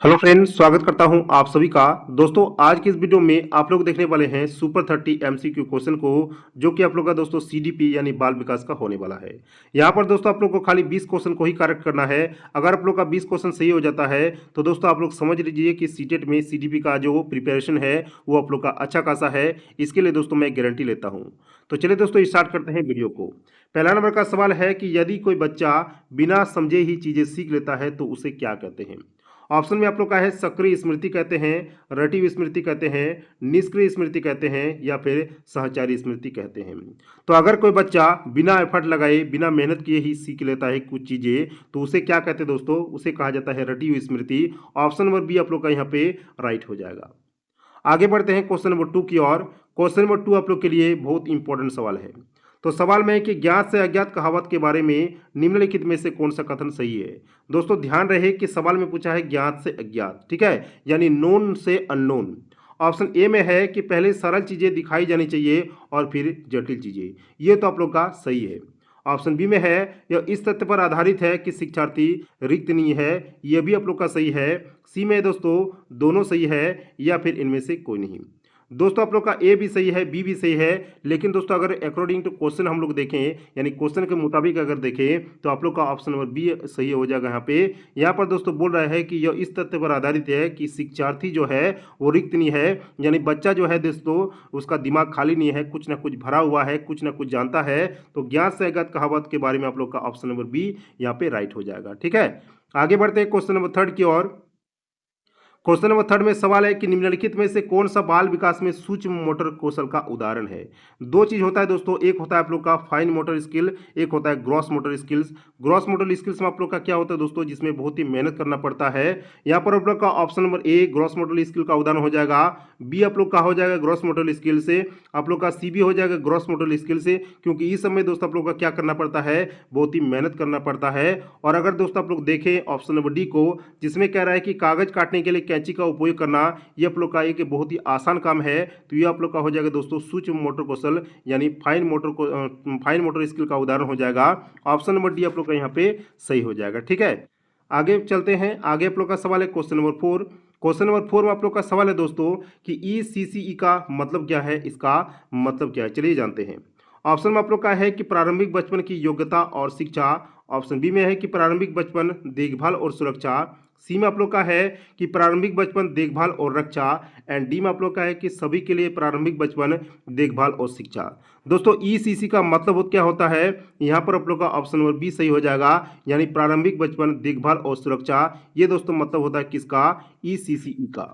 Hello friends, स्वागत करता हूं आप सभी का। दोस्तों, आज की इस वीडियो में आप लोग देखने वाले हैं सुपर 30 एमसीक्यू क्वेश्चन को, जो कि आप लोग का दोस्तों सीडीपी यानी बाल विकास का होने वाला है। यहां पर दोस्तों आप लोग को खाली 20 क्वेश्चन को ही करेक्ट करना है। अगर आप लोग का 20 क्वेश्चन सही हो जाता है तो दोस्तों आप लोग समझ लीजिए कि सीटेट में सीडीपी का जो प्रिपरेशन है वो आप लोग का अच्छा खासा है। इसके लिए दोस्तों मैं गारंटी लेता हूँ। तो चलिए दोस्तों स्टार्ट करते हैं वीडियो को। पहला नंबर का सवाल है कि यदि कोई बच्चा बिना समझे ही चीजें सीख लेता है तो उसे क्या कहते हैं। ऑप्शन में आप लोग का है सक्रिय स्मृति कहते हैं, रटिव स्मृति कहते हैं, निष्क्रिय स्मृति कहते हैं या फिर सहचारी स्मृति कहते हैं। तो अगर कोई बच्चा बिना एफर्ट लगाए बिना मेहनत किए ही सीख लेता है कुछ चीजें तो उसे क्या कहते हैं दोस्तों, उसे कहा जाता है रटिव स्मृति। ऑप्शन नंबर बी आप लोग का यहाँ पे राइट हो जाएगा। आगे बढ़ते हैं क्वेश्चन नंबर 2 की ओर। क्वेश्चन नंबर 2 आप लोग के लिए बहुत इंपॉर्टेंट सवाल है। तो सवाल में है कि ज्ञात से अज्ञात कहावत के बारे में निम्नलिखित में से कौन सा कथन सही है। दोस्तों ध्यान रहे कि सवाल में पूछा है ज्ञात से अज्ञात, ठीक है, यानी नोन से अननोन। ऑप्शन ए में है कि पहले सरल चीजें दिखाई जानी चाहिए और फिर जटिल चीजें। ये तो आप लोग का सही है। ऑप्शन बी में है यह इस तथ्य पर आधारित है कि शिक्षार्थी रिक्त नहीं है। यह भी आप लोग का सही है। सी में दोस्तों दोनों सही है या फिर इनमें से कोई नहीं। दोस्तों आप लोग का ए भी सही है, बी भी सही है। लेकिन दोस्तों अगर अकॉर्डिंग टू क्वेश्चन हम लोग देखें, यानी क्वेश्चन के मुताबिक अगर देखें तो आप लोग का ऑप्शन नंबर बी सही हो जाएगा। यहाँ पर दोस्तों बोल रहा है कि यह इस तथ्य पर आधारित है कि शिक्षार्थी जो है वो रिक्त नहीं है, यानी बच्चा जो है दोस्तों उसका दिमाग खाली नहीं है, कुछ ना कुछ भरा हुआ है, कुछ ना कुछ जानता है। तो ज्ञात से अज्ञात कहावत के बारे में आप लोग का ऑप्शन नंबर बी यहाँ पे राइट हो जाएगा। ठीक है, आगे बढ़ते हैं क्वेश्चन नंबर 3 की ओर। क्वेश्चन नंबर 3 में सवाल है कि निम्नलिखित में से कौन सा बाल विकास में सूक्ष्म मोटर कौशल का उदाहरण है। दो चीज होता है दोस्तों, एक होता है आप लोग का फाइन मोटर स्किल, एक होता है gross motor skills. Gross motor skills में आप लोग का क्या होता है दोस्तों, जिसमें बहुत ही मेहनत करना पड़ता है। यहाँ पर आप लोग का option number A gross motor skill का उदाहरण हो जाएगा। बी आप लोग का हो जाएगा ग्रॉस मोटर स्किल से। आप लोग का सी भी हो जाएगा ग्रॉस मोटर स्किल से, क्योंकि इस समय दोस्तों आप लोग का क्या करना पड़ता है, बहुत ही मेहनत करना पड़ता है। और अगर दोस्तों आप लोग देखें ऑप्शन नंबर डी को, जिसमें कह रहा है कि कागज काटने के लिए कैंची का उपयोग करना, ये आप लोग का एक बहुत ही आसान काम है। तो ये आप लोग का हो जाएगा दोस्तों सूक्ष्म मोटर कौशल यानी फाइन मोटर स्किल का उदाहरण हो जाएगा। ऑप्शन नंबर डी आप लोग का यहाँ पे सही हो जाएगा। ठीक है, आगे चलते हैं। आगे आप लोग का सवाल है क्वेश्चन नंबर 4। क्वेश्चन नंबर 4 में आप लोग का सवाल है दोस्तों कि ईसीसीई का मतलब क्या है, इसका मतलब क्या है, चलिए जानते हैं। ऑप्शन में आप लोग का है कि प्रारंभिक बचपन की योग्यता और शिक्षा। ऑप्शन बी में है कि प्रारंभिक बचपन देखभाल और सुरक्षा। सी में आप लोग का है कि प्रारंभिक बचपन देखभाल और रक्षा। एंड डी में आप लोग का है कि सभी के लिए प्रारंभिक बचपन देखभाल और शिक्षा। दोस्तों ईसीसी का मतलब क्या होता है, यहाँ पर आप लोग का ऑप्शन नंबर बी सही हो जाएगा, यानी प्रारंभिक बचपन देखभाल और सुरक्षा। ये दोस्तों मतलब होता है किसका, ईसीसीई का।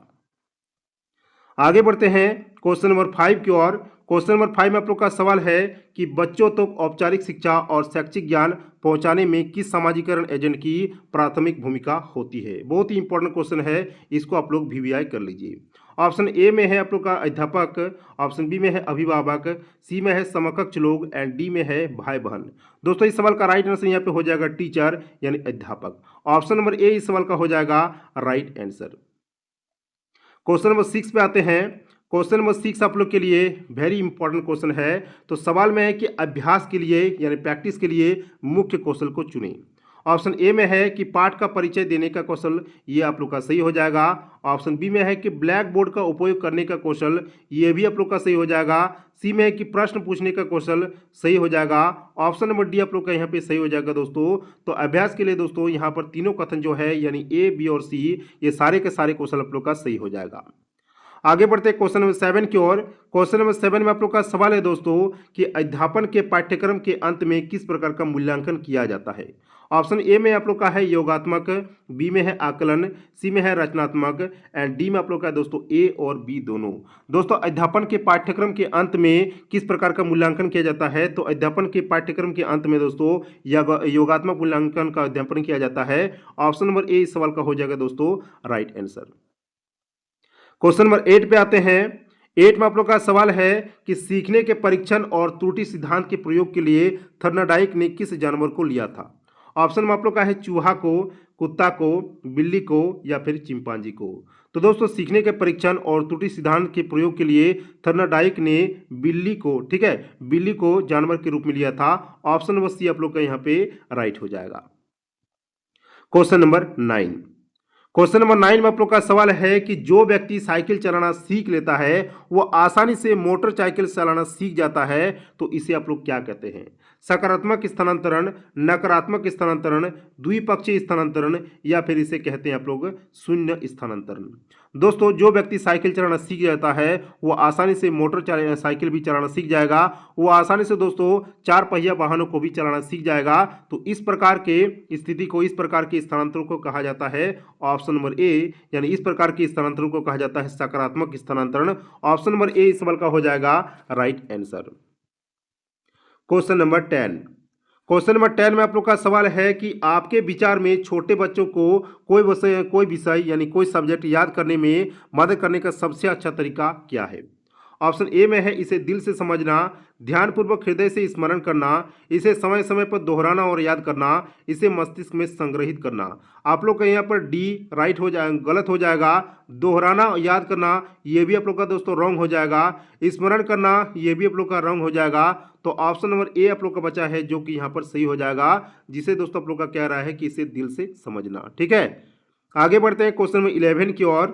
आगे बढ़ते हैं क्वेश्चन नंबर 5 की ओर। क्वेश्चन नंबर 5 में आप लोग का सवाल है कि बच्चों तक औपचारिक शिक्षा और शैक्षिक ज्ञान पहुंचाने में किस समाजीकरण एजेंट की प्राथमिक भूमिका होती है। बहुत ही इंपॉर्टेंट क्वेश्चन है, इसको आप लोग वीवीआई कर लीजिए। ऑप्शन ए में है आप लोग का अध्यापक, ऑप्शन बी में है अभिभावक, सी में है समकक्ष लोग एंड डी में है भाई बहन। दोस्तों इस सवाल का राइट आंसर यहाँ पे हो जाएगा टीचर यानी अध्यापक। ऑप्शन नंबर ए इस सवाल का हो जाएगा राइट आंसर। क्वेश्चन नंबर 6 पे आते हैं। क्वेश्चन नंबर 6 आप लोग के लिए वेरी इंपॉर्टेंट क्वेश्चन है। तो सवाल में है कि अभ्यास के लिए यानी प्रैक्टिस के लिए मुख्य कौशल को चुनें। ऑप्शन ए में है कि पाठ का परिचय देने का कौशल, ये आप लोग का सही हो जाएगा। ऑप्शन बी में है कि ब्लैक बोर्ड का उपयोग करने का कौशल, ये भी आप लोग का सही हो जाएगा। सी में है कि प्रश्न पूछने का कौशल, सही हो जाएगा। ऑप्शन नंबर डी आप लोग का यहाँ पे सही हो जाएगा दोस्तों। तो अभ्यास के लिए दोस्तों यहाँ पर तीनों कथन जो है यानी ए बी और सी, ये सारे के सारे कौशल आप लोग का सही हो जाएगा। आगे बढ़ते हैं क्वेश्चन नंबर 7 की ओर। क्वेश्चन नंबर 7 में आप लोग का सवाल है दोस्तों कि अध्यापन के पाठ्यक्रम के अंत में किस प्रकार का मूल्यांकन किया जाता है। ऑप्शन ए में आप लोग का है योगात्मक, बी में है आकलन, सी में है रचनात्मक एंड डी में आप लोग का है दोस्तों ए और बी दोनों। दोस्तों अध्यापन के पाठ्यक्रम के अंत में किस प्रकार का मूल्यांकन किया जाता है, तो अध्यापन के पाठ्यक्रम के अंत में दोस्तों योगात्मक मूल्यांकन का अध्यापन किया जाता है। ऑप्शन नंबर ए इस सवाल का हो जाएगा दोस्तों राइट आंसर। क्वेश्चन नंबर 8 पे आते हैं। 8 में आप लोग का सवाल है कि सीखने के परीक्षण और त्रुटि सिद्धांत के प्रयोग के लिए थर्नाडाइक ने किस जानवर को लिया था। ऑप्शन में आप लोग का है चूहा को, कुत्ता को, बिल्ली को या फिर चिंपांजी को। तो दोस्तों सीखने के परीक्षण और त्रुटि सिद्धांत के प्रयोग के लिए थर्नाडाइक ने बिल्ली को, ठीक है, बिल्ली को जानवर के रूप में लिया था। ऑप्शन नंबर सी आप लोग का यहाँ पे राइट हो जाएगा। Question number 9। क्वेश्चन नंबर 9 में आप लोग का सवाल है कि जो व्यक्ति साइकिल चलाना सीख लेता है वो आसानी से मोटरसाइकिल चलाना सीख जाता है तो इसे आप लोग क्या कहते हैं? सकारात्मक स्थानांतरण, नकारात्मक स्थानांतरण, द्विपक्षीय स्थानांतरण या फिर इसे कहते हैं आप लोग शून्य स्थानांतरण। दोस्तों जो व्यक्ति साइकिल चलाना सीख जाता है वो आसानी से साइकिल भी चलाना सीख जाएगा, वो आसानी से दोस्तों चार पहिया वाहनों को भी चलाना सीख जाएगा। तो इस प्रकार के स्थिति को, इस प्रकार के स्थानांतरण को कहा जाता है ऑप्शन नंबर ए, यानी इस प्रकार के स्थानांतरण को कहा जाता है सकारात्मक स्थानांतरण। ऑप्शन नंबर ए इस सवाल का हो जाएगा right answer. Question number 10, question number 10 में आप लोग का सवाल है कि आपके विचार में छोटे बच्चों को कोई विषय यानी कोई सब्जेक्ट याद करने में मदद करने का सबसे अच्छा तरीका क्या है? ऑप्शन ए में है इसे दिल से समझना, ध्यानपूर्वक हृदय से स्मरण करना, इसे समय समय पर दोहराना और याद करना, इसे मस्तिष्क में संग्रहित करना। आप लोग का यहाँ पर डी राइट हो जाए, गलत हो जाएगा। दोहराना और याद करना ये भी आप लोग का दोस्तों रॉन्ग हो जाएगा। स्मरण करना ये भी आप लोग का रॉन्ग हो जाएगा। तो ऑप्शन नंबर ए आप लोग का बचा है जो कि यहाँ पर सही हो जाएगा, जिसे दोस्तों आप लोग का कह रहा है कि इसे दिल से समझना। ठीक है, आगे बढ़ते हैं क्वेश्चन नंबर 11 की ओर।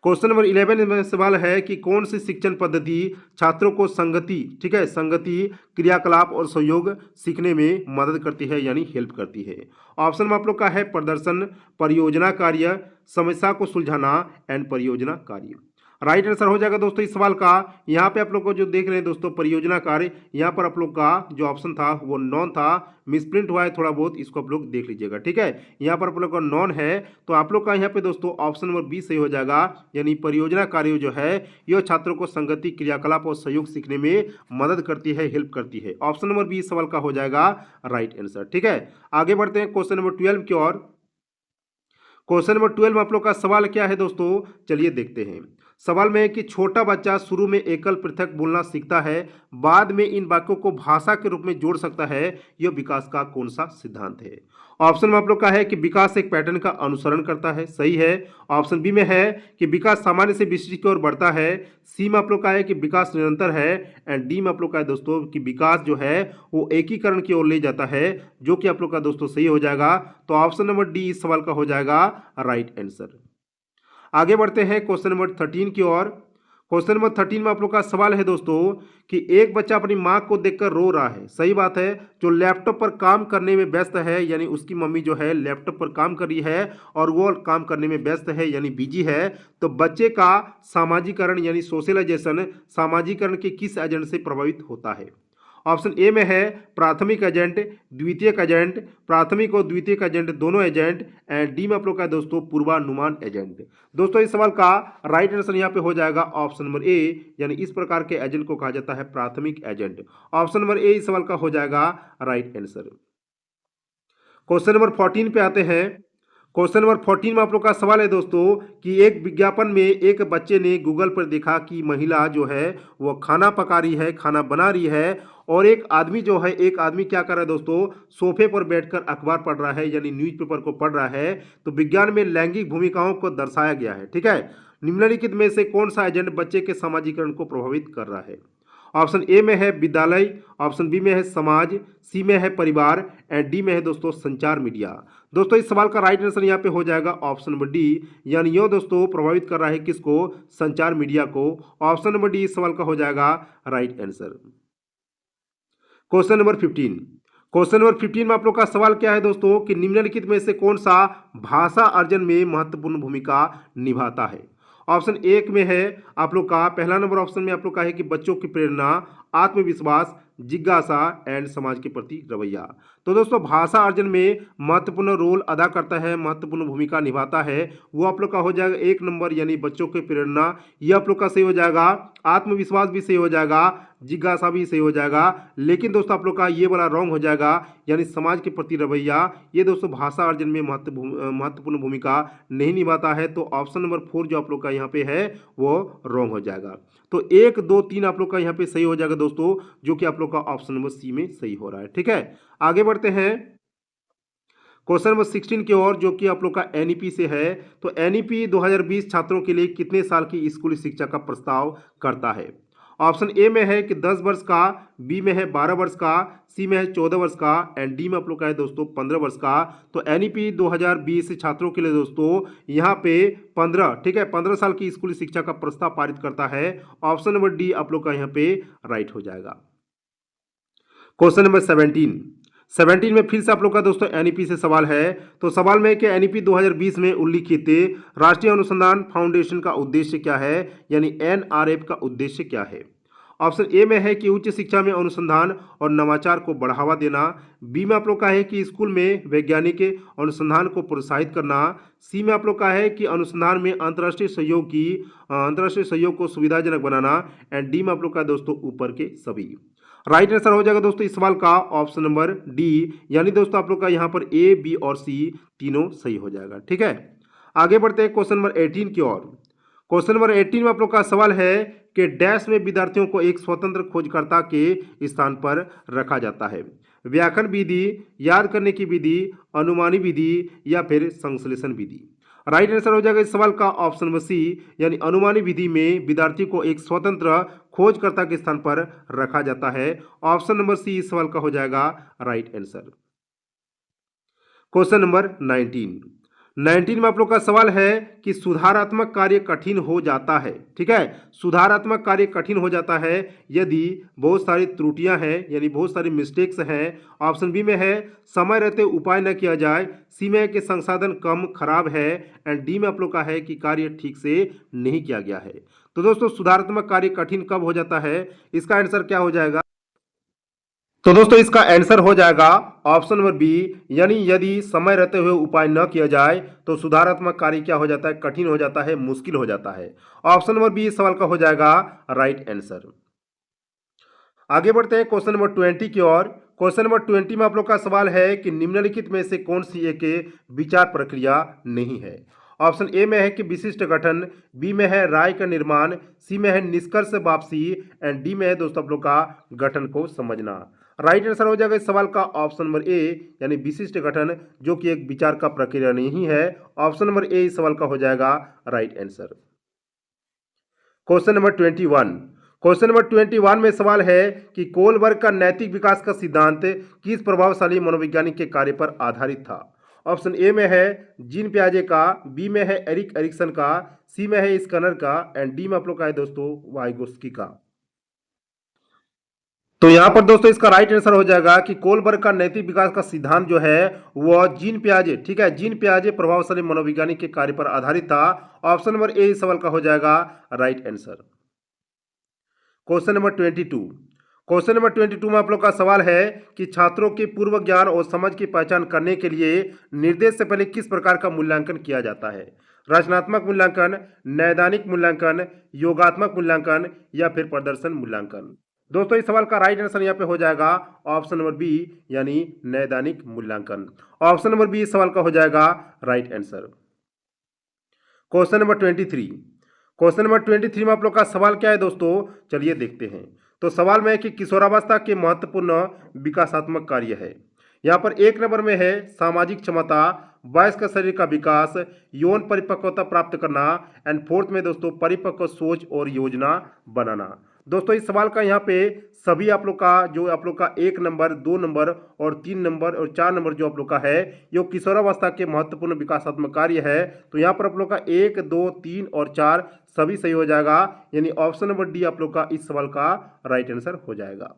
क्वेश्चन नंबर 11 में सवाल है कि कौन सी शिक्षण पद्धति छात्रों को संगति, ठीक है, संगति, क्रियाकलाप और सहयोग सीखने में मदद करती है यानी हेल्प करती है? ऑप्शन में आप लोग का है प्रदर्शन, परियोजना कार्य, समस्या को सुलझाना एंड परियोजना कार्य। राइट आंसर हो जाएगा दोस्तों इस सवाल का। यहाँ पे आप लोग को जो देख रहे हैं दोस्तों परियोजना कार्य, यहाँ पर आप लोग का जो ऑप्शन था वो नॉन था, मिसप्रिंट हुआ है थोड़ा बहुत, इसको आप लोग देख लीजिएगा। ठीक है, यहाँ पर आप लोग का नॉन है, तो आप लोग का यहाँ पे दोस्तों ऑप्शन नंबर बी सही हो जाएगा, यानी परियोजना कार्य जो है यह छात्रों को संगति, क्रियाकलाप और सहयोग सीखने में मदद करती है, हेल्प करती है। ऑप्शन नंबर बी इस सवाल का हो जाएगा राइट आंसर। ठीक है, आगे बढ़ते हैं क्वेश्चन नंबर 12 की ओर। क्वेश्चन नंबर 12 में आप लोग का सवाल क्या है दोस्तों, चलिए देखते हैं। सवाल में है कि छोटा बच्चा शुरू में एकल पृथक बोलना सीखता है, बाद में इन वाक्यों को भाषा के रूप में जोड़ सकता है, यह विकास का कौन सा सिद्धांत है? ऑप्शन में आप लोग का है कि विकास एक पैटर्न का अनुसरण करता है, सही है। ऑप्शन बी में है कि विकास सामान्य से विशिष्ट की ओर बढ़ता है। सी में आप लोग का है कि विकास निरंतर है एंड डी में आप लोग का है दोस्तों कि विकास जो है वो एकीकरण की ओर ले जाता है, जो कि आप लोग का दोस्तों सही हो जाएगा। तो ऑप्शन नंबर डी इस सवाल का हो जाएगा राइट आंसर। आगे बढ़ते हैं क्वेश्चन नंबर 13 की ओर। क्वेश्चन नंबर 13 में आप लोग का सवाल है दोस्तों कि एक बच्चा अपनी माँ को देखकर रो रहा है, सही बात है, जो लैपटॉप पर काम करने में व्यस्त है, यानी उसकी मम्मी जो है लैपटॉप पर काम कर रही है और वो काम करने में व्यस्त है यानी बिजी है। तो बच्चे का सामाजिकरण यानी सोशलाइजेशन सामाजिकरण के किस एजेंट से प्रभावित होता है? ऑप्शन ए में है प्राथमिक एजेंट, द्वितीयक एजेंट, प्राथमिक और द्वितीयक एजेंट दोनों एजेंट एंड डी में आप लोग का दोस्तों पूर्वानुमान एजेंट। दोस्तों इस सवाल का राइट आंसर यहाँ पे हो जाएगा ऑप्शन नंबर ए, यानी इस प्रकार के एजेंट को कहा जाता है प्राथमिक एजेंट। ऑप्शन नंबर ए इस सवाल का हो जाएगा राइट आंसर। क्वेश्चन नंबर 14 पे आते हैं। क्वेश्चन नंबर 14 में आप लोग का सवाल है दोस्तों कि एक विज्ञापन में एक बच्चे ने गूगल पर देखा कि महिला जो है वो खाना पका रही है, खाना बना रही है, और एक आदमी जो है, एक आदमी क्या कर रहा है दोस्तों, सोफे पर बैठकर अखबार पढ़ रहा है यानी न्यूज़पेपर को पढ़ रहा है। तो विज्ञान में लैंगिक भूमिकाओं को दर्शाया गया है। ठीक है, निम्नलिखित में से कौन सा एजेंट बच्चे के सामाजिकरण को प्रभावित कर रहा है? ऑप्शन ए में है विद्यालय, ऑप्शन बी में है समाज, सी में है परिवार एंड डी में है दोस्तों संचार मीडिया। दोस्तों इस सवाल का राइट आंसर यहाँ पे हो जाएगा ऑप्शन नंबर डी, यानी यह दोस्तों प्रभावित कर रहा है किसको, संचार मीडिया को। ऑप्शन नंबर डी इस सवाल का हो जाएगा right answer. Question number 15। Question number 15 में आप लोग का सवाल क्या है दोस्तों कि निम्नलिखित में से कौन सा भाषा अर्जन में महत्वपूर्ण भूमिका निभाता है? ऑप्शन एक में है आप लोग का, पहला नंबर ऑप्शन में आप लोग का है कि बच्चों की प्रेरणा, आत्मविश्वास, जिज्ञासा एंड समाज के प्रति रवैया। तो दोस्तों भाषा अर्जन में महत्वपूर्ण रोल अदा करता है, महत्वपूर्ण भूमिका निभाता है, वो आप लोग का हो जाएगा एक नंबर, यानी बच्चों की प्रेरणा, ये आप लोग का सही हो जाएगा। आत्मविश्वास भी सही हो जाएगा, जिज्ञासा भी सही हो जाएगा, लेकिन दोस्तों आप लोग का ये वाला रॉन्ग हो जाएगा, यानी समाज के प्रति रवैया, ये दोस्तों भाषा अर्जन में महत्वपूर्ण भूमिका नहीं निभाता है। तो ऑप्शन नंबर 4 जो आप लोग का यहाँ पे है वो रॉन्ग हो जाएगा। तो 1, 2, 3 आप लोग का यहाँ पे सही हो जाएगा दोस्तों, जो कि आप लोग का ऑप्शन नंबर सी में सही हो रहा है। ठीक है, आगे बढ़ते हैं क्वेश्चन नंबर 16 की ओर, जो कि आप लोग का एनईपी से है। तो एनईपी 2020 छात्रों के लिए कितने साल की स्कूली शिक्षा का प्रस्ताव करता है? ऑप्शन ए में है कि 10 वर्ष का, बी में है 12 वर्ष का, सी में है 14 वर्ष का एंड डी में आप लोग का है दोस्तों 15 वर्ष का। तो एनईपी 2020 छात्रों के लिए दोस्तों यहाँ पे 15, ठीक है, 15 साल की स्कूली शिक्षा का प्रस्ताव पारित करता है। ऑप्शन नंबर डी आप लोग का यहाँ पे राइट हो जाएगा। क्वेश्चन नंबर 17 में फिर से आप लोग का दोस्तों एनईपी से सवाल है। तो सवाल में कि एनईपी 2020 में उल्लिखित राष्ट्रीय अनुसंधान फाउंडेशन का उद्देश्य क्या है, यानी एनआरएफ का उद्देश्य क्या है। ऑप्शन ए में है कि उच्च शिक्षा में अनुसंधान और नवाचार को बढ़ावा देना, बी में आप लोग का है कि स्कूल में वैज्ञानिक अनुसंधान को प्रोत्साहित करना, सी में आप लोग का है कि अनुसंधान में अंतर्राष्ट्रीय सहयोग को सुविधाजनक बनाना एंड डी में आप लोग का दोस्तों ऊपर के सभी। राइट आंसर हो जाएगा दोस्तों इस सवाल का ऑप्शन नंबर डी, यानी दोस्तों आप लोग का यहाँ पर ए, बी और सी तीनों सही हो जाएगा। ठीक है, आगे बढ़ते हैं क्वेश्चन नंबर 18 की ओर। क्वेश्चन नंबर 18 में आप लोग का सवाल है कि डैश में विद्यार्थियों को एक स्वतंत्र खोजकर्ता के स्थान पर रखा जाता है। व्याकरण विधि, याद करने की विधि, अनुमानी विधि या फिर संश्लेषण विधि। राइट आंसर हो जाएगा इस सवाल का ऑप्शन नंबर सी, यानी अनुमानी विधि में विद्यार्थी को एक स्वतंत्र खोजकर्ता के स्थान पर रखा जाता है। ऑप्शन नंबर सी इस सवाल का हो जाएगा राइट आंसर। क्वेश्चन नंबर 19 में आप लोग का सवाल है कि सुधारात्मक कार्य कठिन हो जाता है। ठीक है, सुधारात्मक कार्य कठिन हो जाता है यदि बहुत सारी त्रुटियां हैं, यानी बहुत सारी मिस्टेक्स हैं। ऑप्शन बी में है समय रहते उपाय न किया जाए, सी में है कि संसाधन कम खराब है एंड डी में आप लोग का है कि कार्य ठीक से नहीं किया गया है। तो दोस्तों सुधारात्मक कार्य कठिन कब हो जाता है, इसका आंसर क्या हो जाएगा। तो दोस्तों इसका आंसर हो जाएगा ऑप्शन नंबर बी, यानी यदि समय रहते हुए उपाय न किया जाए तो सुधारात्मक कार्य क्या हो जाता है, कठिन हो जाता है, मुश्किल हो जाता है। ऑप्शन नंबर बी इस सवाल का हो जाएगा राइट आंसर। आगे बढ़ते हैं क्वेश्चन नंबर 20 की ओर। क्वेश्चन नंबर 20 में आप लोग का सवाल है कि निम्नलिखित में से कौन सी एक विचार प्रक्रिया नहीं है। ऑप्शन ए में है कि विशिष्ट गठन, बी में है राय का निर्माण, सी में है निष्कर्ष वापसी एंड डी में है दोस्तों आप लोग का गठन को समझना। राइट आंसर हो जाएगा इस सवाल का ऑप्शन नंबर ए, यानी विशिष्ट गठन, जो कि एक विचार का प्रक्रिया नहीं है। ऑप्शन नंबर ए इस सवाल का हो जाएगा राइट आंसर। क्वेश्चन नंबर 21 में सवाल है कि कोलबर्ग का नैतिक विकास का सिद्धांत किस प्रभावशाली मनोवैज्ञानिक के कार्य पर आधारित था। ऑप्शन ए में है जीन पियाजे का, बी में है एरिक एरिक्सन का, सी में है स्कनर का एंड डी में आप लोग का है दोस्तों वाइगोस्की का। तो यहाँ पर दोस्तों इसका राइट आंसर हो जाएगा कि कोलबर्ग का नैतिक विकास का सिद्धांत जो है वह जीन पियाजे, ठीक है, जीन पियाजे प्रभावशाली मनोवैज्ञानिक के कार्य पर आधारित था। ऑप्शन नंबर ए इस सवाल का हो जाएगा राइट आंसर। क्वेश्चन नंबर 22 में आप लोग का सवाल है कि छात्रों के पूर्व ज्ञान और समझ की पहचान करने के लिए निर्देश से पहले किस प्रकार का मूल्यांकन किया जाता है। रचनात्मक मूल्यांकन, नैदानिक मूल्यांकन, योगात्मक मूल्यांकन या फिर प्रदर्शन मूल्यांकन। दोस्तों इस सवाल का राइट आंसर यहाँ पे हो जाएगा ऑप्शन नंबर बी, यानी नैदानिक मूल्यांकन। ऑप्शन नंबर बी इस सवाल का हो जाएगा राइट आंसर। क्वेश्चन नंबर 23 में आप लोग का सवाल क्या है दोस्तों, चलिए देखते हैं। तो सवाल में है कि किशोरावस्था के महत्वपूर्ण विकासात्मक कार्य है। यहाँ पर एक नंबर में है सामाजिक क्षमता, वयस्क शरीर का विकास, यौन परिपक्वता प्राप्त करना एंड फोर्थ में दोस्तों परिपक्व सोच और योजना बनाना। दोस्तों इस सवाल का यहाँ पे सभी आप लोग का जो आप लोग का 1 नंबर, 2 नंबर और 3 नंबर और 4 नंबर जो आप लोग का है ये किशोरावस्था के महत्वपूर्ण विकासात्मक कार्य है। तो यहाँ पर आप लोग का 1, 2, 3 और 4 सभी सही हो जाएगा, यानी ऑप्शन नंबर डी आप लोग का इस सवाल का राइट आंसर हो जाएगा।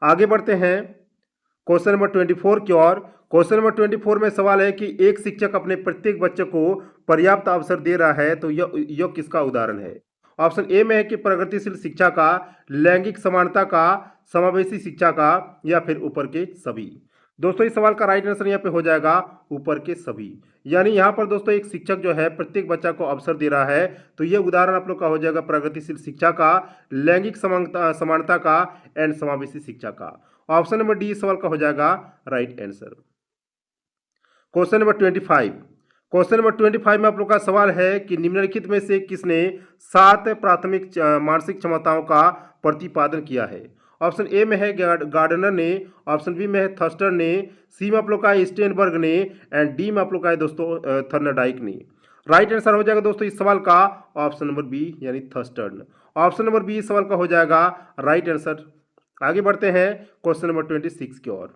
आगे बढ़ते हैं क्वेश्चन नंबर 24 की ओर। क्वेश्चन नंबर 24 में सवाल है कि एक शिक्षक अपने प्रत्येक बच्चे को पर्याप्त अवसर दे रहा है, तो यह किसका उदाहरण है। ऑप्शन ए में है कि प्रगतिशील शिक्षा का, लैंगिक समानता का, समावेशी शिक्षा का या फिर ऊपर के सभी। दोस्तों इस सवाल का राइट आंसर यहाँ पे हो जाएगा ऊपर के सभी, यानी यहाँ पर दोस्तों एक शिक्षक जो है प्रत्येक बच्चा को अवसर दे रहा है, तो ये उदाहरण आप लोग का हो जाएगा प्रगतिशील शिक्षा का, लैंगिक समानता का एंड समावेशी शिक्षा का। ऑप्शन नंबर डी इस सवाल का हो जाएगा राइट आंसर। क्वेश्चन नंबर 25 में आप लोग का सवाल है कि निम्नलिखित में से किसने 7 प्राथमिक मानसिक क्षमताओं का प्रतिपादन किया है। ऑप्शन ए में है गार्डनर ने, ऑप्शन बी में है थर्स्टर ने, सी में आप लोग का है स्टेनबर्ग ने एंड डी में आप लोग का है दोस्तों थर्नडाइक ने। राइट आंसर हो जाएगा दोस्तों इस सवाल का ऑप्शन नंबर बी, यानी थर्स्टर्न। ऑप्शन नंबर बी इस सवाल का हो जाएगा राइट आंसर। आगे बढ़ते हैं क्वेश्चन नंबर 26 की ओर।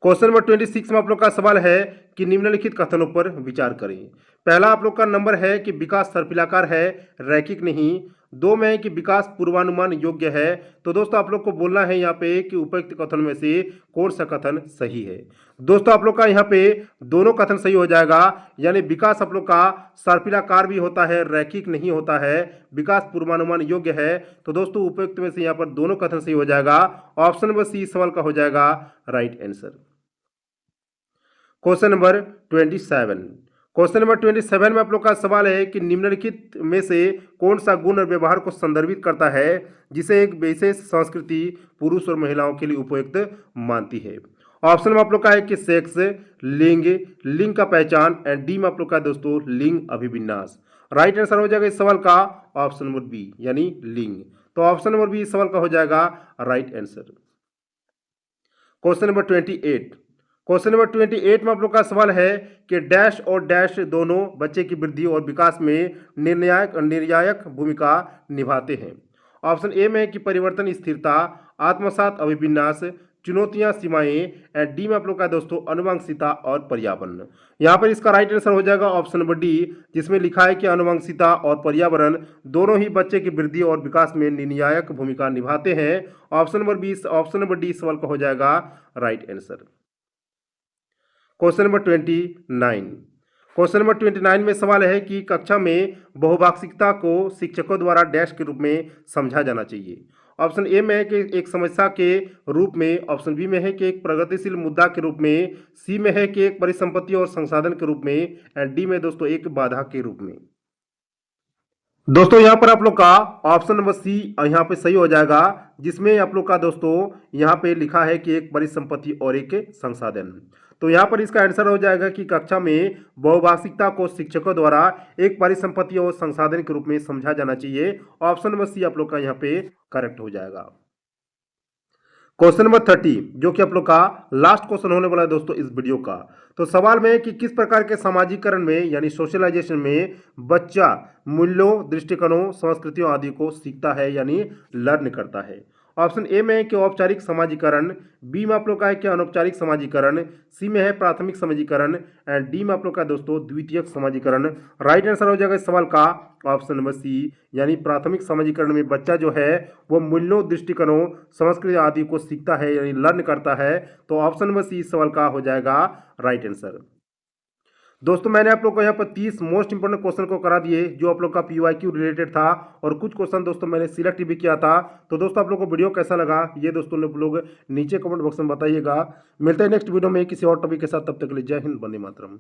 क्वेश्चन नंबर 26 में आप लोग का सवाल है कि निम्नलिखित कथनों पर विचार करें। पहला आप लोग का नंबर है कि विकास सर्पिलाकार है, रैखिक नहीं। दो में है कि विकास पूर्वानुमान योग्य है। तो दोस्तों आप लोग को बोलना है यहाँ पे कि उपयुक्त कथन में से कौन सा कथन सही है। दोस्तों आप लोग का यहाँ पे दोनों कथन सही हो जाएगा, यानी विकास आप लोग का सर्पिलाकार भी होता है, रैखिक नहीं होता है, विकास पूर्वानुमान योग्य है। तो दोस्तों उपयुक्त में से यहाँ पर दोनों कथन सही हो जाएगा। ऑप्शन नंबर सी सवाल का हो जाएगा right answer. Question number 27। Question number 27 में आप लोग का सवाल है कि निम्नलिखित में से कौन सा गुण और व्यवहार को संदर्भित करता है जिसे एक विशेष संस्कृति पुरुष और महिलाओं के लिए उपयुक्त मानती है। ऑप्शन में आप लोग का है कि सेक्स, लिंग, लिंग का पहचान एंड डी में आप लोग का दोस्तों लिंग अभिविन्यास। राइट आंसर हो जाएगा इस सवाल का ऑप्शन नंबर बी यानी लिंग। तो ऑप्शन नंबर बी इस सवाल का हो जाएगा right answer. Question number 28। Question number 28 में आप लोग का सवाल है कि डैश और डैश दोनों बच्चे की वृद्धि और विकास में निर्णायक भूमिका निभाते हैं। ऑप्शन ए में है कि परिवर्तन, स्थिरता, आत्मसात अभिविन्यास, चुनौतियां, सीमाएं एंड डी में आप लोग का दोस्तों अनुवांशिकता और पर्यावरण। यहाँ पर इसका राइट आंसर हो जाएगा ऑप्शन नंबर डी, जिसमें लिखा है कि अनुवांशिकता और पर्यावरण दोनों ही बच्चे की वृद्धि और विकास में निर्णायक भूमिका निभाते हैं। ऑप्शन नंबर डी सवाल का हो जाएगा right answer. Question number 29। Question number 29 में सवाल है कि कक्षा में बहुभाषिकता को शिक्षकों द्वारा डैश के रूप में समझा जाना चाहिए। ऑप्शन ए में है कि एक समस्या के रूप में, ऑप्शन बी में है कि एक प्रगतिशील मुद्दा के रूप में, सी में है कि एक परिसंपत्ति और संसाधन के रूप में एंड डी में दोस्तों एक बाधा के रूप में। दोस्तों यहाँ पर आप लोग का ऑप्शन नंबर सी यहाँ पे सही हो जाएगा, जिसमें आप लोग का दोस्तों यहाँ पे लिखा है कि एक परिसंपत्ति और एक संसाधन। तो यहाँ पर इसका आंसर हो जाएगा कि कक्षा में बहुभाषिकता को शिक्षकों द्वारा एक परिसंपत्ति और संसाधन के रूप में समझा जाना चाहिए। ऑप्शन नंबर सी आप लोग का यहाँ पे करेक्ट हो जाएगा। क्वेश्चन नंबर 30 जो कि आप लोग का लास्ट क्वेश्चन होने वाला है दोस्तों इस वीडियो का। तो सवाल में है कि किस प्रकार के सामाजिकरण में यानी सोशलाइजेशन में बच्चा मूल्यों, दृष्टिकोणों, संस्कृतियों आदि को सीखता है यानी लर्न करता है। ऑप्शन ए में है कि औपचारिक समाजीकरण, बी में आप लोग का है कि अनौपचारिक समाजीकरण, सी में है प्राथमिक समाजीकरण एंड डी में आप लोग का दोस्तों द्वितीयक समाजीकरण। राइट आंसर हो जाएगा इस सवाल का ऑप्शन नंबर सी यानी प्राथमिक समाजीकरण में बच्चा जो है वो मूल्यों, दृष्टिकोणों, संस्कृति आदि को सीखता है यानी लर्न करता है। तो ऑप्शन नंबर सी इस सवाल का हो जाएगा राइट आंसर। दोस्तों मैंने आप लोग को यहाँ पर 30 मोस्ट इंपोर्टेंट क्वेश्चन को करा दिए जो आप लोग का PYQ रिलेटेड था, और कुछ क्वेश्चन दोस्तों मैंने सिलेक्ट भी किया था। तो दोस्तों आप लोग को वीडियो कैसा लगा ये दोस्तों लोग नीचे कमेंट बॉक्स में बताइएगा। मिलते हैं नेक्स्ट वीडियो में किसी और टॉपिक के साथ, तब तक के लिए जय हिंद, वंदे मातरम।